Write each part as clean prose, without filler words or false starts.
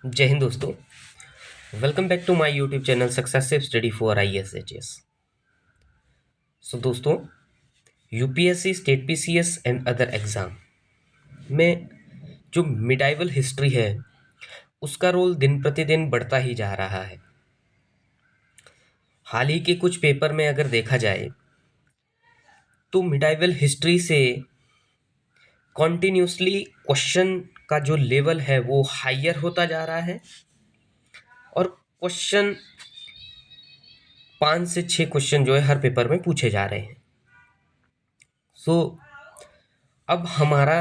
जय हिंद दोस्तों। Welcome back to my YouTube channel successive study for IAS HAS। So दोस्तों, UPSC, state PCS and other exam में जो मिडाइवल हिस्ट्री है उसका रोल दिन प्रतिदिन बढ़ता ही जा रहा है। हाल ही के कुछ पेपर में अगर देखा जाए तो मिडाइवल हिस्ट्री से कॉन्टिन्यूसली क्वेश्चन का जो लेवल है वो हायर होता जा रहा है और क्वेश्चन 5 से 6 क्वेश्चन जो है हर पेपर में पूछे जा रहे हैं। सो अब हमारा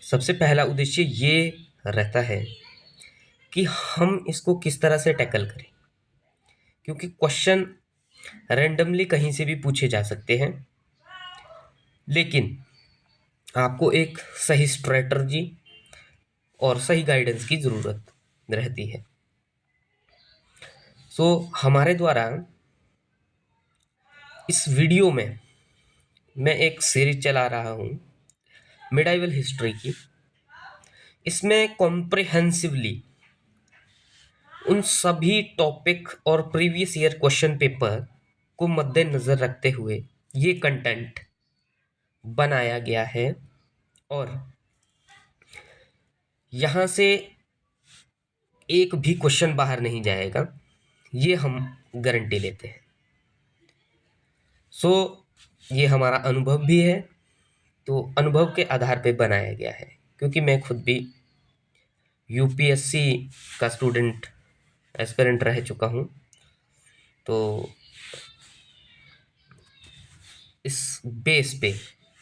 सबसे पहला उद्देश्य ये रहता है कि हम इसको किस तरह से टैकल करें, क्योंकि क्वेश्चन रैंडमली कहीं से भी पूछे जा सकते हैं, लेकिन आपको एक सही स्ट्रेटजी और सही गाइडेंस की ज़रूरत रहती है। सो हमारे द्वारा इस वीडियो में मैं एक सीरीज चला रहा हूँ मिडाइवल हिस्ट्री की। इसमें कॉम्प्रिहेंसिवली उन सभी टॉपिक और प्रीवियस ईयर क्वेश्चन पेपर को मद्देनज़र रखते हुए ये कंटेंट बनाया गया है और यहाँ से एक भी क्वेश्चन बाहर नहीं जाएगा, ये हम गारंटी लेते हैं। सो ये हमारा अनुभव भी है, तो अनुभव के आधार पे बनाया गया है, क्योंकि मैं खुद भी यूपीएससी का स्टूडेंट एस्पिरेंट रह चुका हूँ। तो इस बेस पे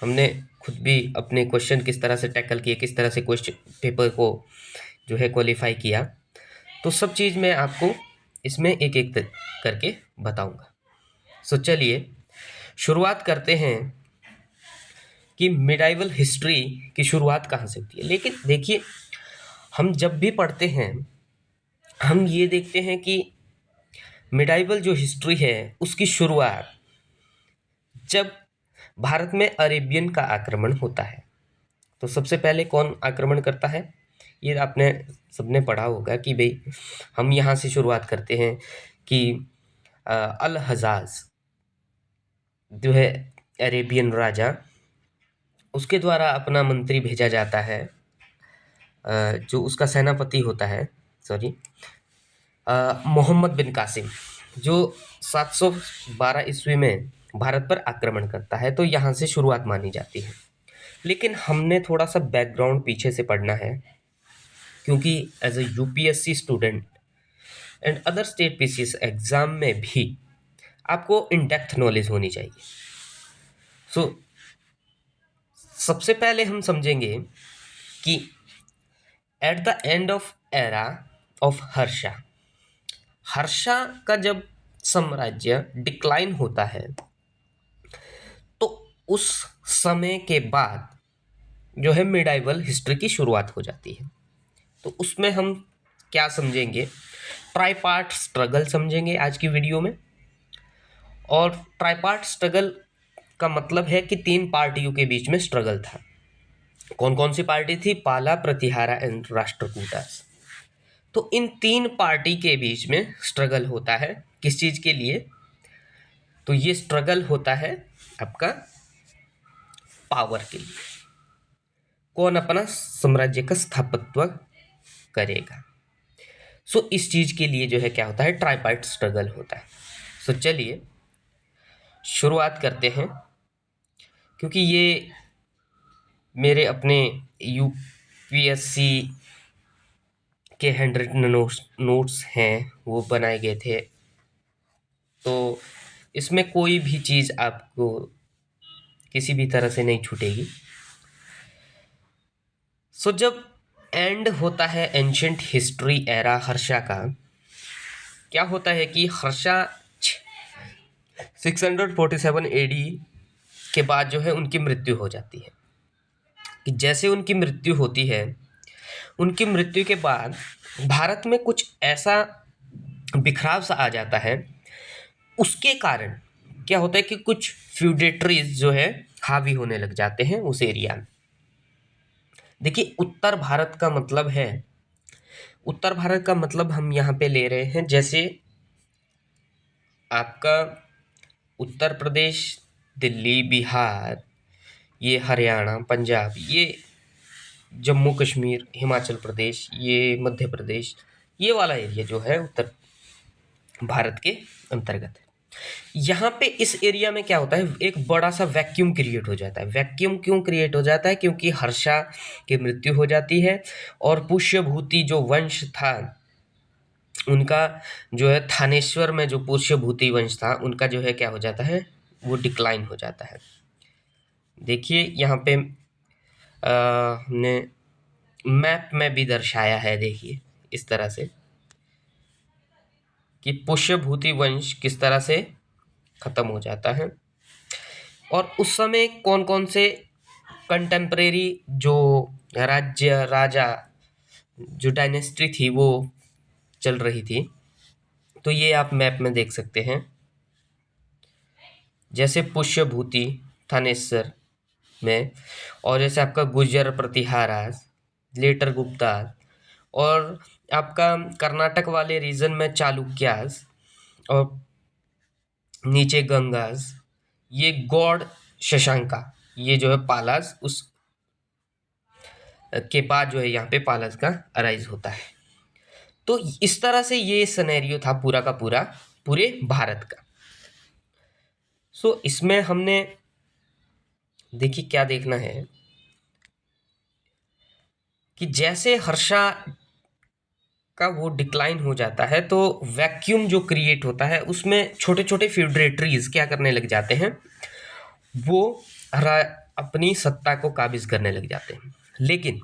हमने खुद भी अपने क्वेश्चन किस तरह से टैकल किए, किस तरह से क्वेश्चन पेपर को जो है क्वालिफाई किया, तो सब चीज़ मैं आपको इसमें एक एक करके बताऊंगा। सो चलिए शुरुआत करते हैं कि मिडाइवल हिस्ट्री की शुरुआत कहाँ से होती है। लेकिन देखिए, हम जब भी पढ़ते हैं हम ये देखते हैं कि मिडाइवल जो हिस्ट्री है उसकी शुरुआत जब भारत में अरेबियन का आक्रमण होता है। तो सबसे पहले कौन आक्रमण करता है, ये आपने सबने पढ़ा होगा कि भाई हम यहाँ से शुरुआत करते हैं कि अल हजाज जो है अरेबियन राजा, उसके द्वारा अपना मंत्री भेजा जाता है, जो उसका सेनापति होता है, सॉरी, मोहम्मद बिन कासिम, जो 712 ईस्वी में भारत पर आक्रमण करता है। तो यहाँ से शुरुआत मानी जाती है। लेकिन हमने थोड़ा सा बैकग्राउंड पीछे से पढ़ना है, क्योंकि as a UPSC student and other state PCS exam में भी आपको इन डेप्थ नॉलेज होनी चाहिए। सो सबसे पहले हम समझेंगे कि at the end of era of Harsha, Harsha का जब साम्राज्य डिक्लाइन होता है तो उस समय के बाद जो है मिडाइवल हिस्ट्री की शुरुआत हो जाती है। तो उसमें हम क्या समझेंगे, ट्राइपार्ट स्ट्रगल समझेंगे आज की वीडियो में। और ट्राइपार्ट स्ट्रगल का मतलब है कि 3 पार्टियों के बीच में स्ट्रगल था। कौन कौन सी पार्टी थी? पाला, प्रतिहारा एंड राष्ट्रकूटा। तो इन 3 पार्टी के बीच में स्ट्रगल होता है। किस चीज के लिए? तो ये स्ट्रगल होता है आपका पावर के लिए, कौन अपना साम्राज्य का स्थापत्य करेगा। सो इस चीज के लिए जो है क्या होता है, ट्राइपार्ट स्ट्रगल होता है। सो चलिए शुरुआत करते हैं, क्योंकि ये मेरे अपने यूपीएससी के हैंड नोट्स हैं, वो बनाए गए थे। तो इसमें कोई भी चीज़ आपको किसी भी तरह से नहीं छूटेगी। सो जब एंड होता है एंशंट हिस्ट्री एरा हर्षा का, क्या होता है कि हर्षा 647 एडी के बाद जो है उनकी मृत्यु हो जाती है। कि जैसे उनकी मृत्यु होती है, उनकी मृत्यु के बाद भारत में कुछ ऐसा बिखराव सा आ जाता है। उसके कारण क्या होता है कि कुछ फ्यूडेटरीज जो है हावी होने लग जाते हैं उस एरिया में। देखिए, उत्तर भारत का मतलब है उत्तर भारत का मतलब हम यहाँ पे ले रहे हैं जैसे आपका उत्तर प्रदेश, दिल्ली, बिहार, ये हरियाणा, पंजाब, ये जम्मू कश्मीर, हिमाचल प्रदेश, ये मध्य प्रदेश, ये वाला एरिया जो है उत्तर भारत के अंतर्गत है। यहाँ पे इस एरिया में क्या होता है, एक बड़ा सा वैक्यूम क्रिएट हो जाता है। वैक्यूम क्यों क्रिएट हो जाता है? क्योंकि हर्षा की मृत्यु हो जाती है और पुष्यभूति जो वंश था उनका, जो है थानेश्वर में जो पुष्यभूति वंश था उनका जो है क्या हो जाता है, वो डिक्लाइन हो जाता है। देखिए यहाँ पे हमने मैप में भी दर्शाया है, देखिए इस तरह से कि पुष्यभूति वंश किस तरह से खत्म हो जाता है और उस समय कौन कौन से कंटेम्परेरी जो राज्य राजा जो डायनेस्टी थी वो चल रही थी। तो ये आप मैप में देख सकते हैं, जैसे पुष्यभूति थानेसर में, और जैसे आपका गुर्जर प्रतिहारास, लेटर गुप्ता, और आपका कर्नाटक वाले रीजन में चालुक्यास, और नीचे गंगास, ये गौड़ शशांका, ये जो है पालास, उस के बाद जो है यहाँ पे पालास का अराइज होता है। तो इस तरह से ये सिनेरियो था पूरा का पूरा पूरे भारत का। सो इसमें हमने देखिए क्या देखना है कि जैसे हर्षा का वो डिक्लाइन हो जाता है तो वैक्यूम जो क्रिएट होता है उसमें छोटे छोटे फ्यूडरेटरीज क्या करने लग जाते हैं, वो अपनी सत्ता को काबिज करने लग जाते हैं। लेकिन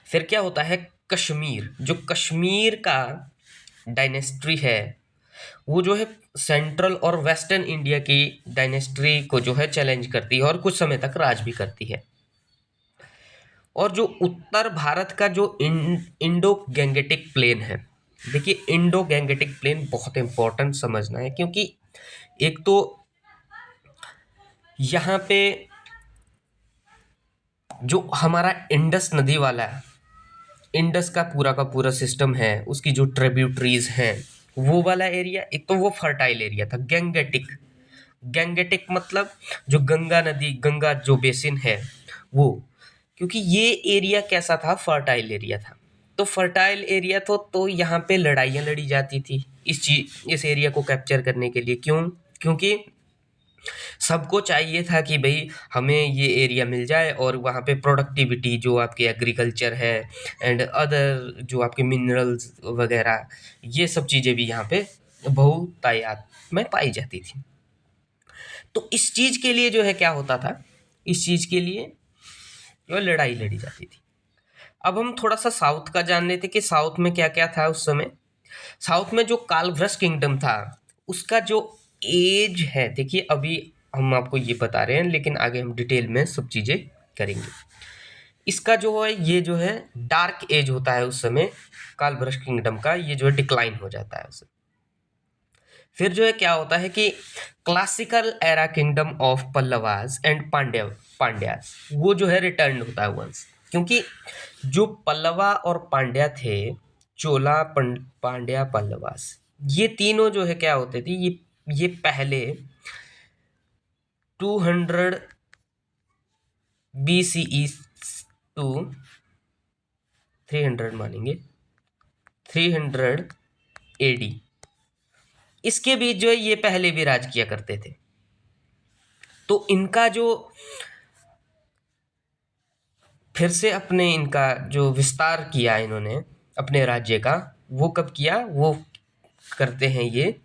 फिर क्या होता है, कश्मीर, जो कश्मीर का डायनेस्टी है वो जो है सेंट्रल और वेस्टर्न इंडिया की डायनेस्टी को जो है चैलेंज करती है और कुछ समय तक राज भी करती है। और जो उत्तर भारत का जो इंडो गैंगेटिक प्लेन है, देखिए इंडो गैंगेटिक प्लेन बहुत इंपॉर्टेंट समझना है, क्योंकि एक तो यहाँ पे जो हमारा इंडस नदी वाला है, इंडस का पूरा सिस्टम है, उसकी जो ट्रिब्यूटरीज हैं वो वाला एरिया, एक तो वो फर्टाइल एरिया था। गैंगेटिक, गैंगेटिक मतलब जो गंगा नदी, गंगा जो बेसिन है वो, क्योंकि ये एरिया कैसा था, फर्टाइल एरिया था। तो फर्टाइल एरिया तो यहाँ पे लड़ाइयाँ लड़ी जाती थी इस एरिया को कैप्चर करने के लिए। क्यों? क्योंकि सबको चाहिए था कि भाई हमें ये एरिया मिल जाए और वहाँ पे प्रोडक्टिविटी जो आपके एग्रीकल्चर है एंड अदर जो आपके मिनरल्स वगैरह, ये सब चीज़ें भी यहाँ पे बहुतायत में पाई जाती थी। तो इस चीज़ के लिए जो है क्या होता था, इस चीज़ के लिए जो लड़ाई लड़ी जाती थी। अब हम थोड़ा सा साउथ का जान लेते कि साउथ में क्या क्या था उस समय। साउथ में जो कालभ्रष्ट किंगडम था उसका जो एज है, देखिए अभी हम आपको ये बता रहे हैं लेकिन आगे हम डिटेल में सब चीज़ें करेंगे। इसका जो है ये जो है डार्क एज होता है उस समय कालभ्रष्ट किंगडम का, ये जो है डिक्लाइन हो जाता है उससे। फिर जो है क्या होता है कि classical era kingdom of Pallavas and Pandyas वो जो है रिटर्न होता है वंस, क्योंकि जो पल्लवा और पांड्या थे, चोला पांड्या पल्लवास, ये तीनों जो है क्या होते थे, ये पहले 200 BCE टू 300 मानेंगे 300 AD, इसके बीच जो है ये पहले भी राज किया करते थे। तो इनका जो फिर से अपने इनका जो विस्तार किया इन्होंने अपने राज्य का, वो कब किया, वो करते हैं ये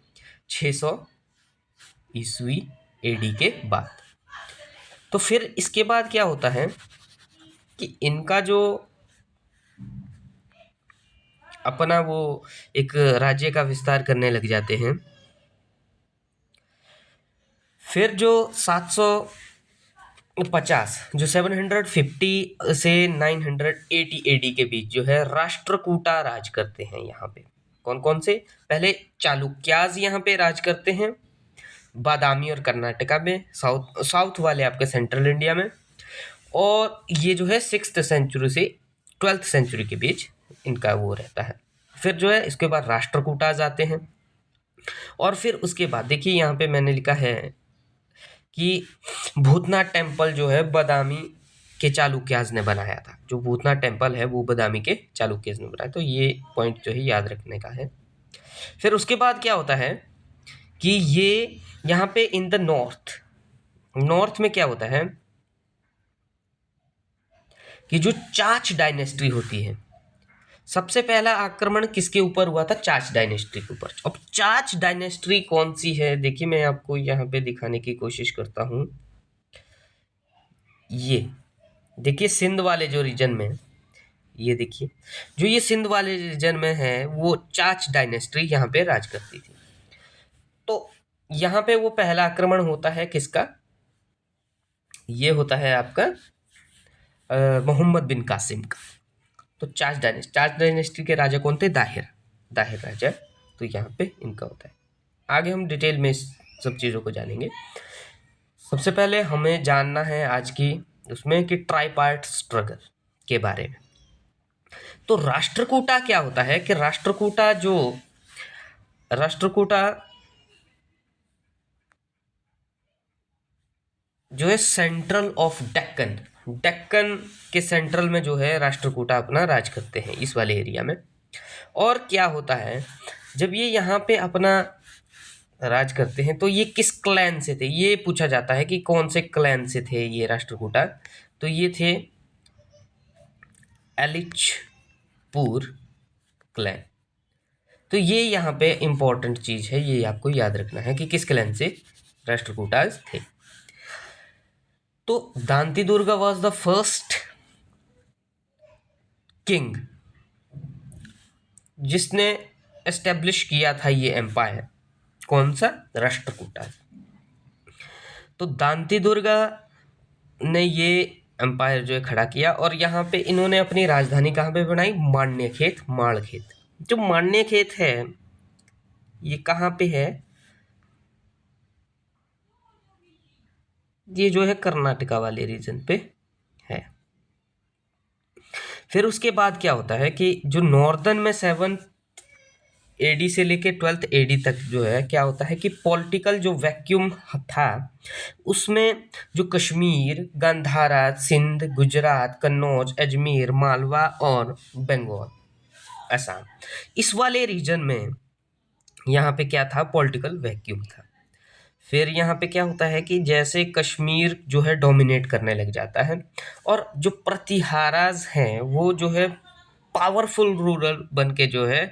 600 ईस्वी AD के बाद। तो फिर इसके बाद क्या होता है कि इनका जो अपना वो एक राज्य का विस्तार करने लग जाते हैं। फिर जो 750 जो 750 से 980 AD के बीच जो है राष्ट्रकूटा राज करते हैं यहाँ पे। कौन कौन से? पहले चालुक्याज यहाँ पे राज करते हैं बादामी और कर्नाटका में, साउथ वाले आपके सेंट्रल इंडिया में, और ये जो है 6th सेंचुरी से 12th सेंचुरी के बीच इनका वो रहता है। फिर जो है इसके बाद राष्ट्रकूटाज आते हैं, और फिर उसके बाद देखिए यहाँ पे मैंने लिखा है कि भूतनाथ टेम्पल जो है बादामी के चालुक्याज ने बनाया था। जो भूतनाथ टेम्पल है वो बादामी के चालुक्याज ने बनाया, तो ये पॉइंट जो है याद रखने का है। फिर उसके बाद क्या होता है कि ये यहाँ पे इन द नॉर्थ, नॉर्थ में क्या होता है कि जो चाच डायनेस्टी होती है, सबसे पहला आक्रमण किसके ऊपर हुआ था? चाच डायनेस्टी के ऊपर। अब चाच डायनेस्टी कौन सी है, देखिए मैं आपको यहाँ पे दिखाने की कोशिश करता हूँ। ये देखिए सिंध वाले जो रीजन में, ये देखिए जो ये सिंध वाले रीजन में है वो चाच डायनेस्टी यहाँ पे राज करती थी। तो यहाँ पे वो पहला आक्रमण होता है किसका? ये होता है आपका मोहम्मद बिन कासिम का। तो चाच डायनेस्टी के राजा कौन थे? दाहिर, दाहिर राजा। तो यहाँ पे इनका होता है। आगे हम डिटेल में इस सब चीज़ों को जानेंगे। सबसे पहले हमें जानना है आज की उसमें कि ट्राइपार्ट स्ट्रगल के बारे में। तो राष्ट्रकूटा क्या होता है कि राष्ट्रकूटा जो है सेंट्रल ऑफ डेक्कन, डेक्कन के सेंट्रल में जो है राष्ट्रकूटा अपना राज करते हैं इस वाले एरिया में। और क्या होता है जब ये यहाँ पे अपना राज करते हैं तो ये किस क्लैन से थे? ये पूछा जाता है कि कौन से क्लैन से थे ये राष्ट्रकूटा। तो ये थे एलिचपुर क्लैन। तो ये यहाँ पे इंपॉर्टेंट चीज है, ये आपको याद रखना है कि किस क्लैन से राष्ट्रकूटाज थे। तो Danti Durga was the first king जिसने एस्टेब्लिश किया था ये एम्पायर। कौन सा? राष्ट्रकूटाज। तो दांती दुर्गा ने ये एम्पायर जो है खड़ा किया, और यहाँ पे इन्होंने अपनी राजधानी कहाँ पे बनाई? माण्यखेत, माणखेत। जो माण्यखेत है ये कहाँ पे है? ये जो है कर्नाटका वाले रीजन पे है। फिर उसके बाद क्या होता है कि जो नॉर्दर्न में 7th एडी से लेके 12th एडी तक जो है क्या होता है कि पॉलिटिकल जो वैक्यूम था उसमें जो कश्मीर, गांधारा, सिंध, गुजरात, कन्नौज, अजमेर, मालवा और बंगाल, असम, इस वाले रीजन में यहाँ पे क्या था? पॉलिटिकल वैक्यूम था। फिर यहाँ पे क्या होता है कि जैसे कश्मीर जो है डोमिनेट करने लग जाता है, और जो प्रतिहाराज हैं वो जो है पावरफुल रूलर बन के जो है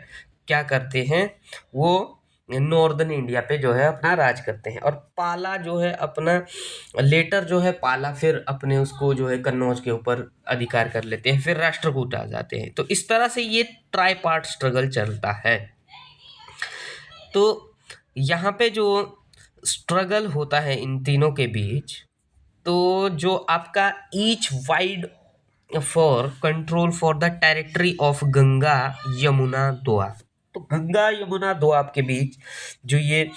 क्या करते हैं, वो नॉर्दर्न इंडिया पे जो है अपना राज करते हैं। और पाला जो है अपना लेटर जो है पाला फिर अपने उसको जो है कन्नौज के ऊपर अधिकार कर लेते हैं, फिर राष्ट्रकूट आ जाते हैं। तो इस तरह से ये ट्राई पार्ट स्ट्रगल चलता है। तो यहाँ पे जो स्ट्रगल होता है इन तीनों के बीच, तो जो आपका each wide for control for the territory of Ganga Yamuna Doab, तो गंगा यमुना दोआब के बीच जो ये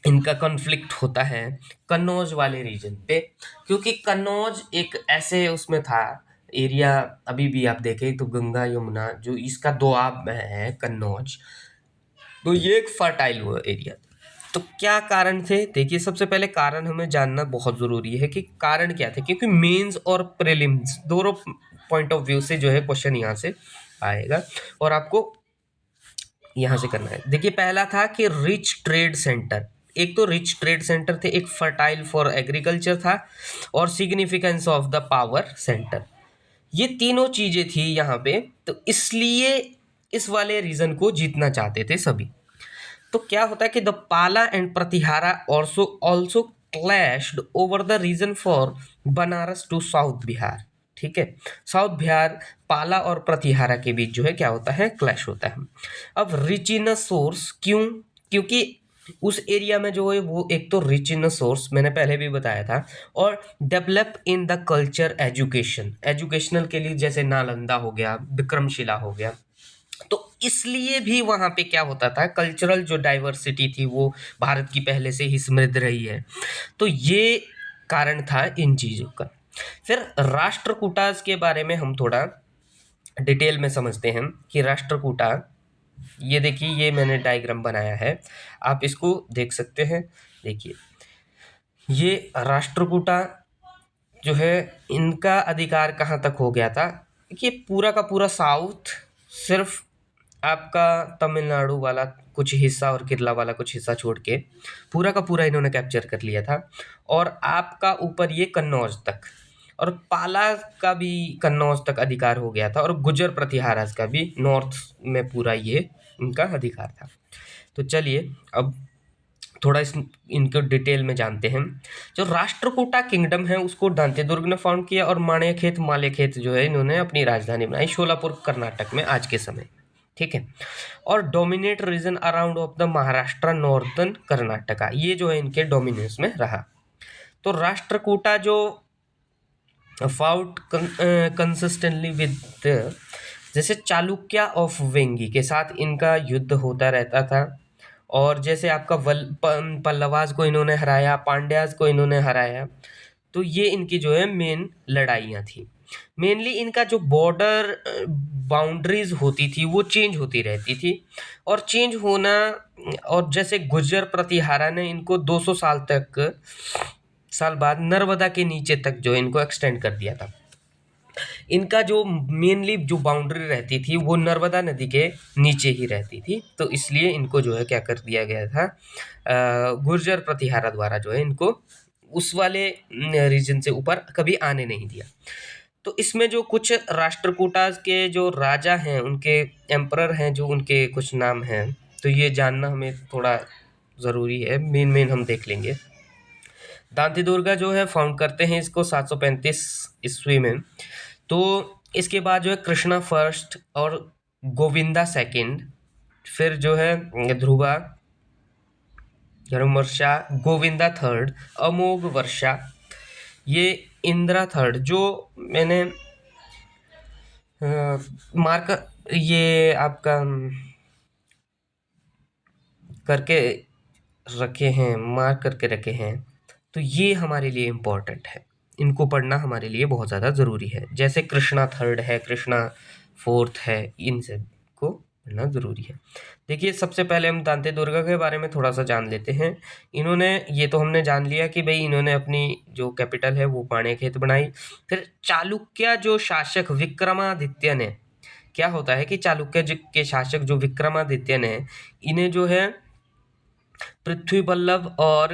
इनका कॉन्फ्लिक्ट होता है कन्नौज वाले रीजन पे, क्योंकि कन्नौज एक ऐसे उसमें था एरिया, अभी भी आप देखें तो गंगा यमुना जो इसका दोआब में है कन्नौज, तो ये एक फर्टाइल हुआ एरिया। तो क्या कारण थे? देखिए सबसे पहले कारण हमें जानना बहुत ज़रूरी है कि कारण क्या थे, क्योंकि मेंस और प्रीलिम्स दोनों पॉइंट ऑफ व्यू से जो है क्वेश्चन यहाँ से आएगा और आपको यहाँ से करना है। देखिए पहला था कि रिच ट्रेड सेंटर, एक तो रिच ट्रेड सेंटर थे, एक फर्टाइल फॉर एग्रीकल्चर था, और significance of the power centre. ये तीनों चीज़ें थी यहाँ पे, तो इसलिए इस वाले रीजन को जीतना चाहते थे सभी। तो क्या होता है कि the Pala and Pratihara also clashed over the region for Banaras to south Bihar. ठीक है, साउथ बिहार पाला और प्रतिहारा के बीच जो है क्या होता है? क्लैश होता है। अब रिच इन सोर्स क्यों? क्योंकि उस एरिया में जो है वो एक तो रिच इन सोर्स मैंने पहले भी बताया था, और develop in the culture education, educational के लिए जैसे नालंदा हो गया, विक्रमशिला हो गया, तो इसलिए भी वहाँ पे क्या होता था, कल्चरल जो डाइवर्सिटी थी वो भारत की पहले से ही समृद्ध रही है। तो ये कारण था इन चीज़ों का। फिर राष्ट्रकूटाज के बारे में हम थोड़ा डिटेल में समझते हैं कि राष्ट्रकूटा, ये देखिए ये मैंने डायग्राम बनाया है, आप इसको देख सकते हैं। देखिए ये राष्ट्रकूटा जो है, इनका अधिकार कहाँ तक हो गया था कि पूरा का पूरा साउथ, सिर्फ आपका तमिलनाडु वाला कुछ हिस्सा और केरला वाला कुछ हिस्सा छोड़ के पूरा का पूरा इन्होंने कैप्चर कर लिया था। और आपका ऊपर ये कन्नौज तक, और पाला का भी कन्नौज तक अधिकार हो गया था, और गुर्जर प्रतिहारास का भी नॉर्थ में पूरा ये इनका अधिकार था। तो चलिए अब थोड़ा इनको डिटेल में जानते हैं। जो राष्ट्रकूटा किंगडम है उसको दांतेदुर्ग ने फाउंड किया, और माणिक्यखेत मालेखेत जो है इन्होंने अपनी राजधानी बनाई शोलापुर कर्नाटक में आज के समय। ठीक है। और dominate region around of the Maharashtra northern Karnataka, ये जो है इनके डोमिनेंस में रहा। तो राष्ट्रकूटा जो फाउट कंसिस्टेंटली विद, जैसे चालुक्य ऑफ वेंगी के साथ इनका युद्ध होता रहता था, और जैसे आपका पल्लवाज को इन्होंने हराया, पांड्याज को इन्होंने हराया। तो ये इनकी जो है मेन लड़ाइयाँ थी। मेनली इनका जो बॉर्डर बाउंड्रीज होती थी वो चेंज होती रहती थी, और चेंज होना, और जैसे गुर्जर प्रतिहारा ने इनको 200 साल बाद नर्मदा के नीचे तक जो है इनको एक्सटेंड कर दिया था। इनका जो मेनली जो बाउंड्री रहती थी वो नर्मदा नदी के नीचे ही रहती थी, तो इसलिए इनको जो है क्या कर दिया गया था, गुर्जर प्रतिहारा द्वारा जो है इनको उस वाले रीजन से ऊपर कभी आने नहीं दिया। तो इसमें जो कुछ राष्ट्रकूटा के जो राजा हैं, उनके एम्परर हैं, जो उनके कुछ नाम हैं, तो ये जानना हमें थोड़ा ज़रूरी है। मेन मेन हम देख लेंगे। दांतीदुर्गा जो है फाउंड करते हैं इसको 735 ईस्वी में। तो इसके बाद जो है कृष्णा फर्स्ट और गोविंदा सेकंड, फिर जो है ध्रुवा, धर्मवर्षा, गोविंदा थर्ड, अमोघ वर्षा, ये इंदिरा थर्ड, जो मैंने मार्क ये आपका करके रखे हैं, मार्क करके रखे हैं, तो ये हमारे लिए इम्पोर्टेंट है, इनको पढ़ना हमारे लिए बहुत ज़्यादा ज़रूरी है। जैसे कृष्णा थर्ड है, कृष्णा फोर्थ है, इन सब को पढ़ना ज़रूरी है। देखिए सबसे पहले हम दांतेदुर्गा के बारे में थोड़ा सा जान लेते हैं। इन्होंने, ये तो हमने जान लिया कि भाई इन्होंने अपनी जो कैपिटल है वो माणिक्यखेत बनाई। फिर चालुक्य जो शासक विक्रमादित्य ने, क्या होता है कि चालुक्य के शासक जो विक्रमादित्य ने, इन्हें जो है पृथ्वी बल्लभ और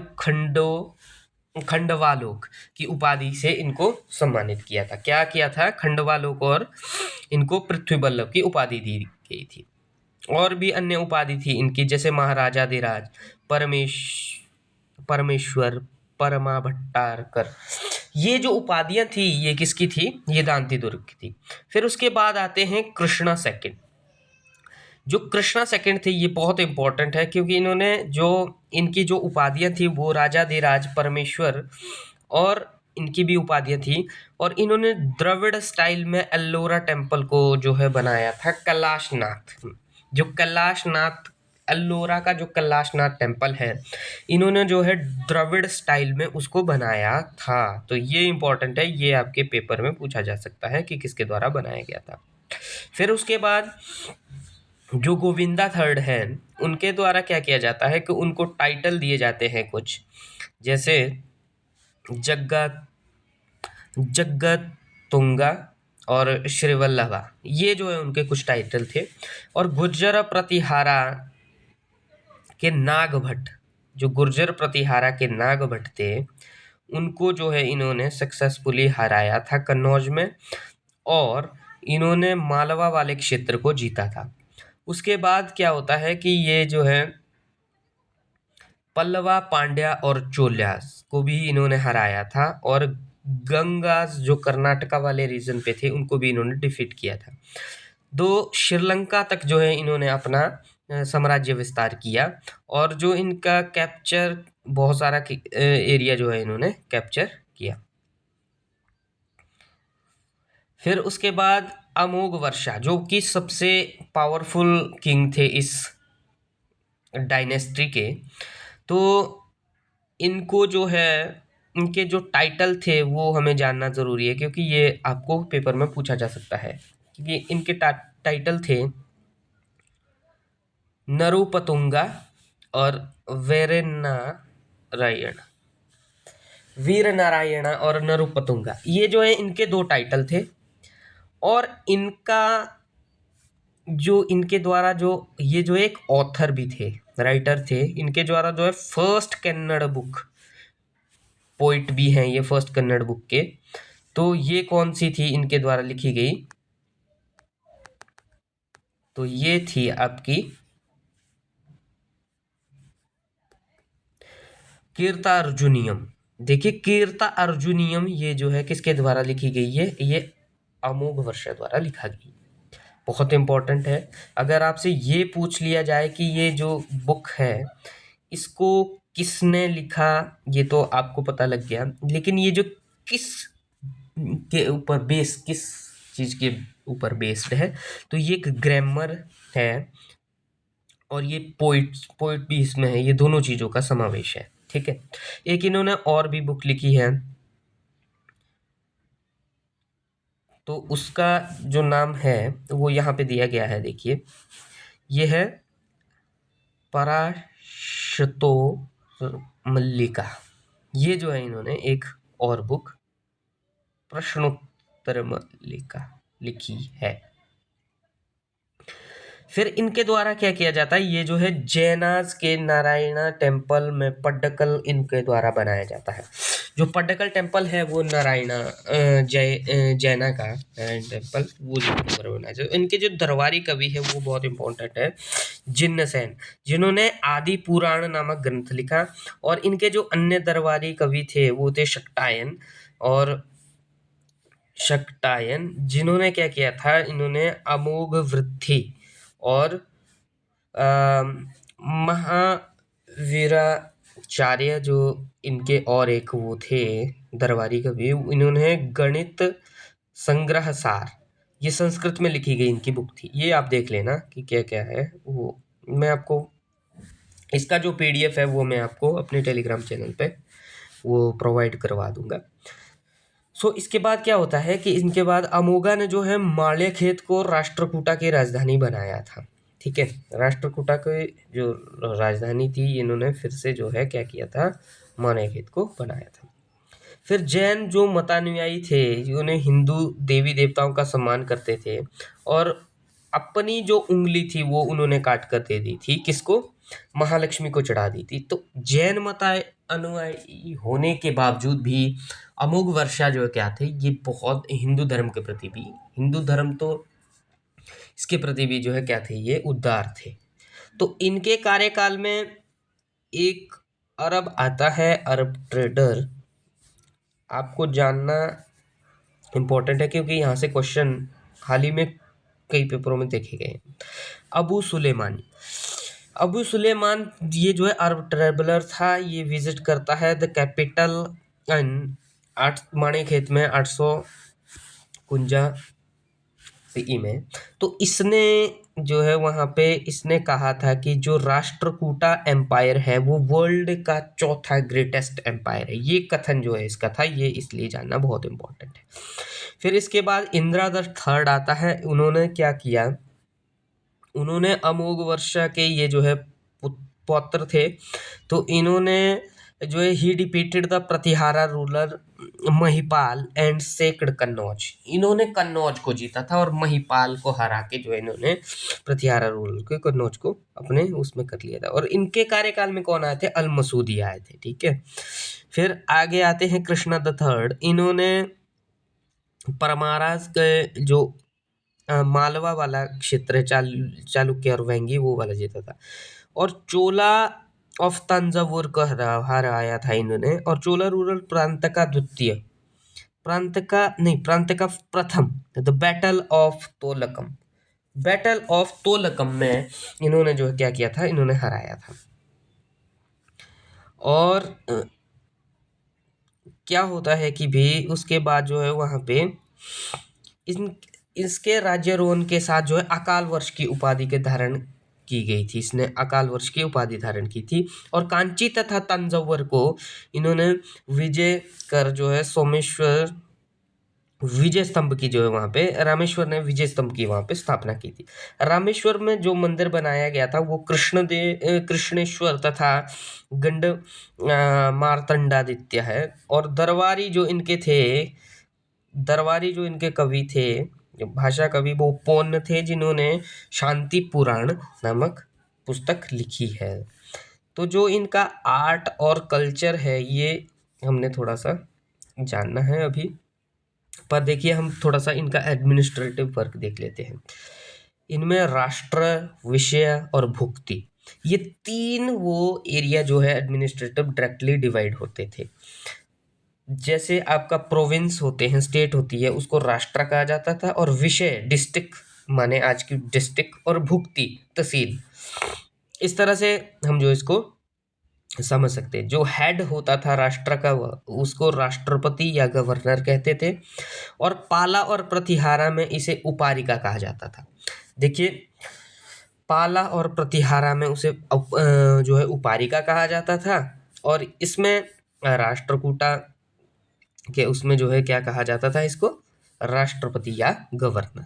खंडवालोक की उपाधि से इनको सम्मानित किया था। क्या किया था? खंडवालोक और इनको पृथ्वी बल्लभ की उपाधि दी गई थी। और भी अन्य उपाधि थी इनकी, जैसे महाराजाधिराज, परमेश्वर, परमा भट्टारकर। ये जो उपाधियां थी ये किसकी थी? ये दांतीदुर्ग की थी। फिर उसके बाद आते हैं कृष्णा सेकंड। जो कृष्णा सेकंड थे ये बहुत इंपॉर्टेंट है, क्योंकि इन्होंने जो इनकी जो उपाधियां थी वो राजाधिराज, परमेश्वर और इनकी भी उपाधियां थी। और इन्होंने द्रविड़ स्टाइल में एल्लोरा टेम्पल को जो है बनाया था, कैलाशनाथ। जो कैलाशनाथ, एल्लोरा का जो कैलाशनाथ टेम्पल है, इन्होंने जो है द्रविड़ स्टाइल में उसको बनाया था। तो ये इंपॉर्टेंट है, ये आपके पेपर में पूछा जा सकता है कि किसके द्वारा बनाया गया था। फिर उसके बाद जो गोविंदा थर्ड है, उनके द्वारा क्या किया जाता है कि उनको टाइटल दिए जाते हैं कुछ, जैसे जगत, जगत तुंगा और श्रीवल्लभा, ये जो है उनके कुछ टाइटल थे। और गुर्जर प्रतिहारा के नागभट्ट, जो गुर्जर प्रतिहारा के नागभट्ट थे, उनको जो है इन्होंने सक्सेसफुली हराया था कन्नौज में, और इन्होंने मालवा वाले क्षेत्र को जीता था। उसके बाद क्या होता है कि ये जो है पल्लवा, पांड्या और चोल्यास को भी इन्होंने हराया था, और गंगास जो कर्नाटका वाले रीजन पे थे उनको भी इन्होंने डिफीट किया था। श्रीलंका तक जो है इन्होंने अपना साम्राज्य विस्तार किया, और जो इनका कैप्चर, बहुत सारा एरिया जो है इन्होंने कैप्चर किया। फिर उसके बाद अमोघ वर्षा, जो कि सबसे पावरफुल किंग थे इस डायनेस्टी के, तो इनको जो है, इनके जो टाइटल थे वो हमें जानना ज़रूरी है, क्योंकि ये आपको पेपर में पूछा जा सकता है। क्योंकि इनके टाइटल थे नरुपतुंगा और वीरनारायण, वीर नारायण और नरुपतुंगा, ये जो है इनके दो टाइटल थे। और इनका जो इनके द्वारा जो ये जो एक ऑथर भी थे, राइटर थे, इनके द्वारा जो है फर्स्ट कन्नड़ बुक, पोइट भी हैं ये फर्स्ट कन्नड़ बुक के। तो ये कौन सी थी इनके द्वारा लिखी गई? तो ये थी आपकी कीर्ता अर्जुनियम। देखिए कीर्ता अर्जुनियम ये जो है किसके द्वारा लिखी गई है? ये अमोघवर्ष द्वारा लिखा गई। बहुत इंपॉर्टेंट है। अगर आपसे ये पूछ लिया जाए कि ये जो बुक है इसको किसने लिखा, ये तो आपको पता लग गया, लेकिन ये जो किस के ऊपर बेस, किस चीज के ऊपर बेस्ड है, तो ये एक ग्रामर है और ये पोइट भी इसमें है। ये दोनों चीजों का समावेश है। ठीक है। एक इन्होंने और भी बुक लिखी है, तो उसका जो नाम है वो यहाँ पे दिया गया है। देखिए ये है पराशतो मल्लिका। ये जो है इन्होंने एक और बुक प्रश्नोत्तर मल्लिका लिखी है। फिर इनके द्वारा क्या किया जाता है? ये जो है जैनाज के नारायणा टेम्पल में पड्डकल इनके द्वारा बनाया जाता है। जो पड्डकल टेम्पल है वो नारायणा जैना का टेम्पल, वो द्वारा बनाया जाता है। इनके जो दरबारी कवि है वो बहुत इंपॉर्टेंट है, जिन्नसेन, जिन्होंने आदि पुराण नामक ग्रंथ लिखा। और इनके जो अन्य दरबारी कवि थे वो थे शक्टायन और शक्टायन, जिन्होंने क्या किया था? इन्होंने अमोघ वृद्धि और महावीराचार्य जो इनके और एक वो थे दरबारी कवि, इन्होंने गणित संग्रह सार, ये संस्कृत में लिखी गई इनकी बुक थी। ये आप देख लेना कि क्या क्या है वो। मैं आपको इसका जो पीडीएफ है वो मैं आपको अपने टेलीग्राम चैनल पे वो प्रोवाइड करवा दूंगा। सो इसके बाद क्या होता है कि इनके बाद अमोघा ने जो है माल्यखेत को राष्ट्रकूटा की राजधानी बनाया था। ठीक है। राष्ट्रकूटा की जो राजधानी थी इन्होंने फिर से जो है क्या किया था? माल्यखेत को बनाया था। फिर जैन जो मतानुयायी थे, जिन्होंने हिंदू देवी देवताओं का सम्मान करते थे और अपनी जो उंगली थी वो उन्होंने काट कर दे दी थी, किसको? महालक्ष्मी को चढ़ा दी थी। तो जैन मत अनुयायी होने के बावजूद भी अमोघ वर्षा जो क्या थे, ये बहुत हिंदू धर्म के प्रति भी, हिंदू धर्म तो इसके प्रति भी जो है क्या थे, ये उदार थे। तो इनके कार्यकाल में एक अरब आता है, अरब ट्रेडर, आपको जानना इम्पोर्टेंट है क्योंकि यहाँ से क्वेश्चन हाल ही में कई पेपरों में देखे गए। अबू सुलेमानी, अबू सुलेमान ये जो है अरब ट्रेवलर था। ये विजिट करता है द कैपिटल इन माणिकखेत में 851 ईस्वी में। तो इसने जो है वहाँ पे इसने कहा था कि जो राष्ट्रकूटा एम्पायर है वो वर्ल्ड का चौथा ग्रेटेस्ट एम्पायर है। ये कथन जो है इसका था, ये इसलिए जानना बहुत इंपॉर्टेंट है। फिर इसके बाद इंदिरा द थर्ड आता है। उन्होंने क्या किया? उन्होंने अमोघ वर्षा के ये जो है पौत्र थे, तो इन्होंने जो है he defeated the Pratihara ruler Mahipal and sacked Kannauj. इन्होंने कन्नौज को जीता था और महिपाल को हरा के जो है इन्होंने प्रतिहारा रूलर के कन्नौज को अपने उसमें कर लिया था। और इनके कार्यकाल में कौन आए थे? अल मसूदी आए थे। ठीक है। फिर आगे आते हैं कृष्णा द थर्ड। इन्होंने परमाराज के जो मालवा वाला क्षेत्र है, चालुक्य और वेंगी, वो वाला जीता था। और चोला ऑफ तंजावुर को हराया था इन्होंने। और चोला रूरल प्रांत का द्वितीय, प्रांत का प्रथम, the battle of Takkolam, battle of Takkolam में इन्होंने जो क्या किया था? इन्होंने हराया था। और क्या होता है कि भी उसके बाद जो है वहां पे इसके राज्यारोहण के साथ जो है अकाल वर्ष की उपाधि के धारण की गई थी। इसने अकाल वर्ष की उपाधि धारण की थी। और कांची तथा तंजौर को इन्होंने विजय कर जो है सोमेश्वर विजय स्तंभ की जो है वहां पे रामेश्वर ने विजय स्तंभ की वहां पे स्थापना की थी। रामेश्वर में जो मंदिर बनाया गया था वो कृष्णेश्वर तथा गंड मार्तंडादित्य है। और दरबारी जो इनके कवि थे, जो भाषा कवि, वो पौन्न थे जिन्होंने शांति पुराण नामक पुस्तक लिखी है। तो जो इनका आर्ट और कल्चर है ये हमने थोड़ा सा जानना है अभी। पर देखिए हम थोड़ा सा इनका एडमिनिस्ट्रेटिव वर्क देख लेते हैं। इनमें राष्ट्र, विषय और भुक्ति, ये तीन वो एरिया जो है एडमिनिस्ट्रेटिव डायरेक्टली डिवाइड होते थे। जैसे आपका प्रोविंस होते हैं, स्टेट होती है, उसको राष्ट्र कहा जाता था। और विषय डिस्ट्रिक्ट माने आज की डिस्ट्रिक्ट, और भुक्ति तहसील। इस तरह से हम जो इसको समझ सकते हैं। जो हेड होता था राष्ट्र का उसको राष्ट्रपति या गवर्नर कहते थे। और पाला और प्रतिहारा में इसे उपारिका कहा जाता था। देखिए पाला और प्रतिहारा में उसे जो है उपारिका कहा जाता था। और इसमें राष्ट्रकूटा के उसमें जो है क्या कहा जाता था इसको, राष्ट्रपति या गवर्नर।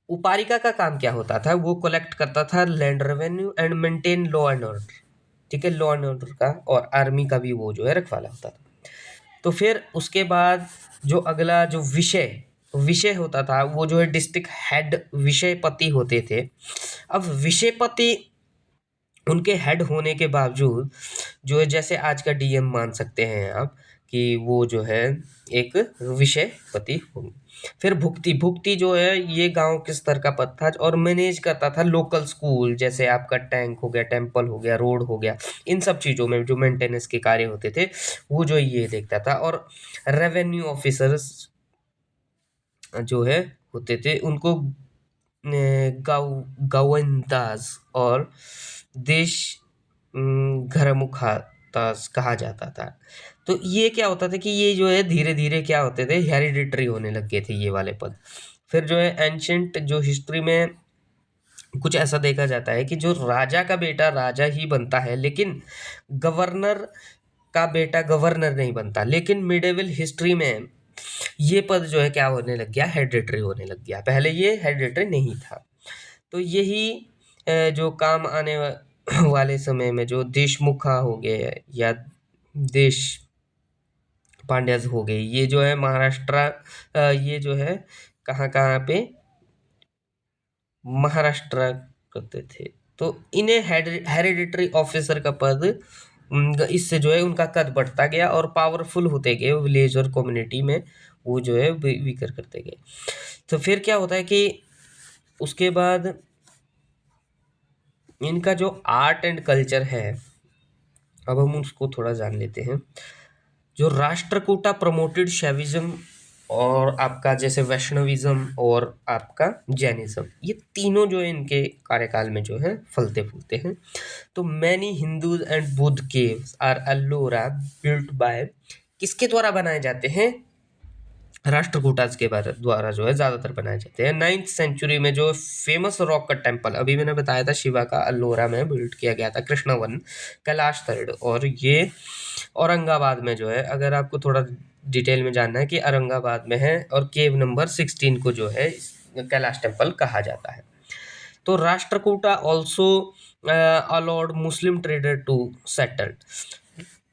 उपारिका का काम क्या होता था, वो कलेक्ट करता था land revenue and maintain law and order. ठीक है, लॉ एंड ऑर्डर का और आर्मी का भी वो जो है रखवाला होता था। तो फिर उसके बाद जो अगला जो विषय होता था वो जो है डिस्ट्रिक्ट हेड विषयपति होते थे। अब विषयपति उनके हेड होने के बावजूद जो है जैसे आज का डीएम मान सकते हैं आप कि वो जो है एक विषयपति होंगे। फिर भुक्ति जो है ये गांव के स्तर का पद था और मैनेज करता था लोकल स्कूल, जैसे आपका टैंक हो गया, टेम्पल हो गया, रोड हो गया, इन सब चीज़ों में जो मेंटेनेंस के कार्य होते थे वो जो ये देखता था। और रेवेन्यू ऑफिसर्स जो है होते थे उनको गवर्नदास और देश घरमुखातास कहा जाता था। तो ये क्या होता था कि ये जो है धीरे धीरे क्या होते थे, हेरिडिटरी होने लग गए थे ये वाले पद। फिर जो है एंशंट जो हिस्ट्री में कुछ ऐसा देखा जाता है कि जो राजा का बेटा राजा ही बनता है, लेकिन गवर्नर का बेटा गवर्नर नहीं बनता। लेकिन मिडेवल हिस्ट्री में ये पद जो है क्या होने लग गया, हेरिडिटरी होने लग गया। पहले ये हेरिडिटरी नहीं था। तो यही जो काम आने वाले समय में जो देशमुखा हो गए या देश पांड्याज हो गए, ये जो है महाराष्ट्र, ये जो है कहाँ कहाँ पे महाराष्ट्र करते थे। तो इन्हें हेरिडिटरी ऑफिसर का पद इससे जो है उनका कद बढ़ता गया और पावरफुल होते गए विलेज और कम्युनिटी में, वो जो है विकर करते गए। तो फिर क्या होता है कि उसके बाद इनका जो आर्ट एंड कल्चर है, अब हम उसको थोड़ा जान लेते हैं। जो राष्ट्रकूटा प्रमोटेड शैविज्म और आपका जैसे वैष्णविज्म और आपका जैनिज्म, ये तीनों जो है इनके कार्यकाल में जो है फलते फूलते हैं। तो many Hindus and Buddha caves are Ellora built by, किसके द्वारा बनाए जाते हैं, राष्ट्रकूटाज के द्वारा जो है ज्यादातर बनाए जाते हैं। 9th सेंचुरी में जो फेमस रॉक कट टेम्पल अभी मैंने बताया था शिवा का, अल्लोरा में बिल्ड किया गया था, कृष्णवन कैलाश थर्ड। और ये औरंगाबाद में जो है, अगर आपको थोड़ा डिटेल में जानना है कि औरंगाबाद में है, और केव नंबर 16 को जो है कैलाश टेम्पल कहा जाता है। तो Rashtrakuta also allowed Muslim trader to settle.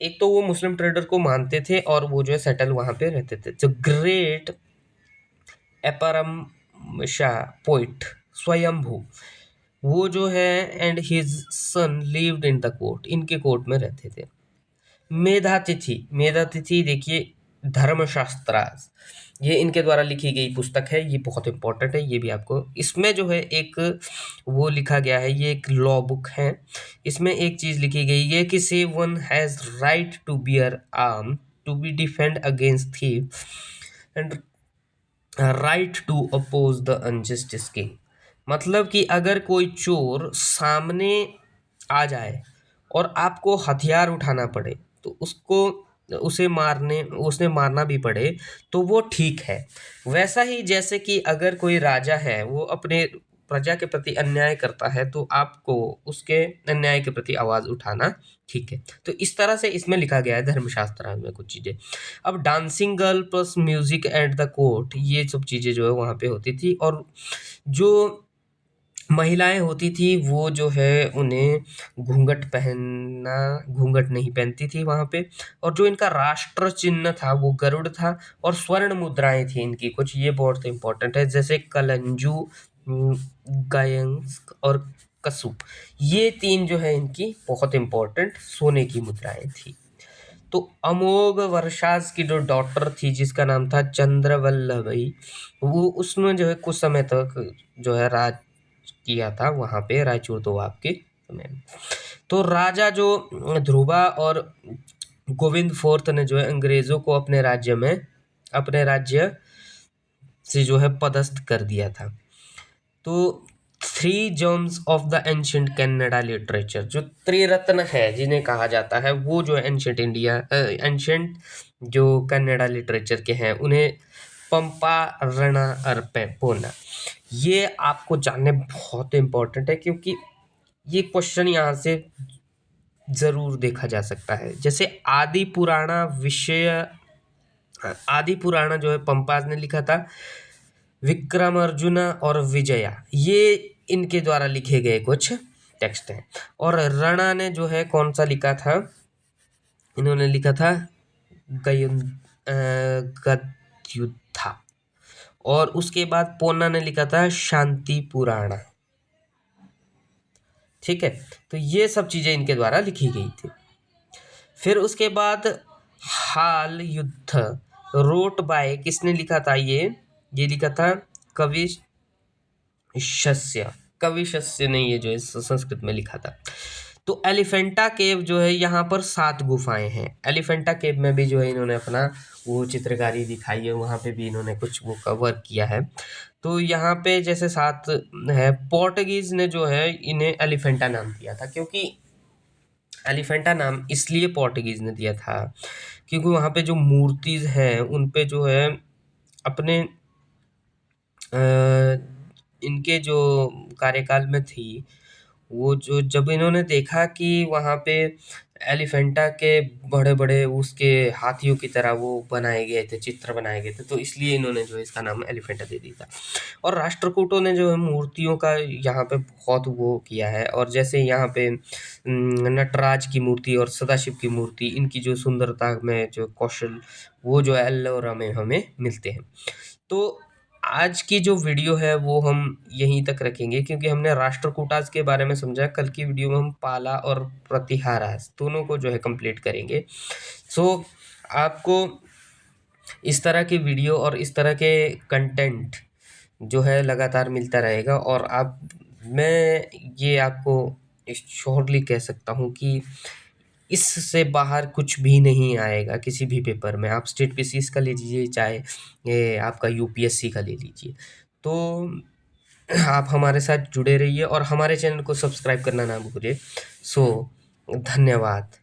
एक तो वो मुस्लिम ट्रेडर को मानते थे और वो जो है सेटल वहां पे रहते थे। जो ग्रेट एपरम शाह पोइट स्वयंभू, वो जो है and his son lived in the court, इनके कोर्ट में रहते थे। मेधातिथि देखिए धर्मशास्त्र, ये इनके द्वारा लिखी गई पुस्तक है, ये बहुत इंपॉर्टेंट है। ये भी आपको इसमें जो है एक वो लिखा गया है, ये एक लॉ बुक है। इसमें एक चीज लिखी गई है कि save one has right to bear arm to be defend against thief and right to oppose the injustice king. मतलब कि अगर कोई चोर सामने आ जाए और आपको हथियार उठाना पड़े तो उसे मारना भी पड़े तो वो ठीक है। वैसा ही जैसे कि अगर कोई राजा है वो अपने प्रजा के प्रति अन्याय करता है तो आपको उसके अन्याय के प्रति आवाज़ उठाना ठीक है। तो इस तरह से इसमें लिखा गया है धर्मशास्त्र में कुछ चीज़ें। अब dancing girl plus music at the court, ये सब चीज़ें जो है वहाँ पे होती थी। और जो महिलाएं होती थी वो जो है उन्हें घूंघट नहीं पहनती थी वहाँ पे। और जो इनका राष्ट्र चिन्ह था वो गरुड़ था। और स्वर्ण मुद्राएं थी इनकी कुछ, ये बहुत इंपॉर्टेंट है, जैसे कलंजू, गायंस्क और कसु, ये तीन जो है इनकी बहुत इंपॉर्टेंट सोने की मुद्राएं थी। तो अमोघ वर्षास की जो डॉटर थी जिसका नाम था चंद्रवल्लभी, वो उसने जो है कुछ समय तक जो है राज किया था वहाँ पे रायचूर दोआब के समय में। तो राजा जो ध्रुवा और गोविंद फोर्थ ने जो है अंग्रेजों को अपने राज्य से जो है पदस्थ कर दिया था। तो three James of the ancient Kannada literature, जो त्रिरत्न है जिन्हें कहा जाता है, वो जो एंशिएंट जो कन्नड़ा लिटरेचर के हैं उन्हें पंपा रणा अर्पे पोना, ये आपको जानने बहुत इंपॉर्टेंट है क्योंकि ये क्वेश्चन यहाँ से जरूर देखा जा सकता है। जैसे आदि पुराण जो है पंपाज ने लिखा था, विक्रमार्जुन और विजया, ये इनके द्वारा लिखे गए कुछ टेक्स्ट हैं। और रणा ने जो है कौन सा लिखा था, इन्होंने लिखा था गद्युत्था। और उसके बाद पोन्ना ने लिखा था शांति पुराण। ठीक है, तो ये सब चीजें इनके द्वारा लिखी गई थी। फिर उसके बाद हाल युद्ध रोट बाय किसने लिखा था, ये लिखा था कवि शस्य ने ये जो है संस्कृत में लिखा था। तो एलिफेंटा केव जो है यहाँ पर 7 गुफाएं हैं। एलिफेंटा केव में भी जो है इन्होंने अपना वो चित्रकारी दिखाई है, वहाँ पे भी इन्होंने कुछ वो कवर किया है। तो यहाँ पे जैसे 7 है। पोर्टुगीज ने जो है इन्हें एलिफेंटा नाम दिया था, क्योंकि एलिफेंटा नाम इसलिए पोर्टुगीज ने दिया था क्योंकि वहाँ पे जो मूर्तिज हैं उन पे जो है अपने इनके जो कार्यकाल में थी, वो जो जब इन्होंने देखा कि वहाँ पे एलिफेंटा के बड़े बड़े उसके हाथियों की तरह वो बनाए गए थे, चित्र बनाए गए थे, तो इसलिए इन्होंने जो है इसका नाम एलिफेंटा दे दिया था। और राष्ट्रकूटों ने जो है मूर्तियों का यहाँ पे बहुत वो किया है। और जैसे यहाँ पे नटराज की मूर्ति और सदाशिव की मूर्ति, इनकी जो सुंदरता में जो कौशल, वो जो है एल्लोरा में हमें मिलते हैं। तो आज की जो वीडियो है वो हम यहीं तक रखेंगे क्योंकि हमने राष्ट्रकूटास के बारे में समझा। कल की वीडियो में हम पाला और प्रतिहारास दोनों को जो है कंप्लीट करेंगे। सो आपको इस तरह की वीडियो और इस तरह के कंटेंट जो है लगातार मिलता रहेगा। और मैं ये आपको श्योरली कह सकता हूँ कि इससे बाहर कुछ भी नहीं आएगा किसी भी पेपर में। आप स्टेट पीसीएस का ले लीजिए, चाहे ये आपका यूपीएससी का ले लीजिए। तो आप हमारे साथ जुड़े रहिए और हमारे चैनल को सब्सक्राइब करना ना भूलिए। सो धन्यवाद।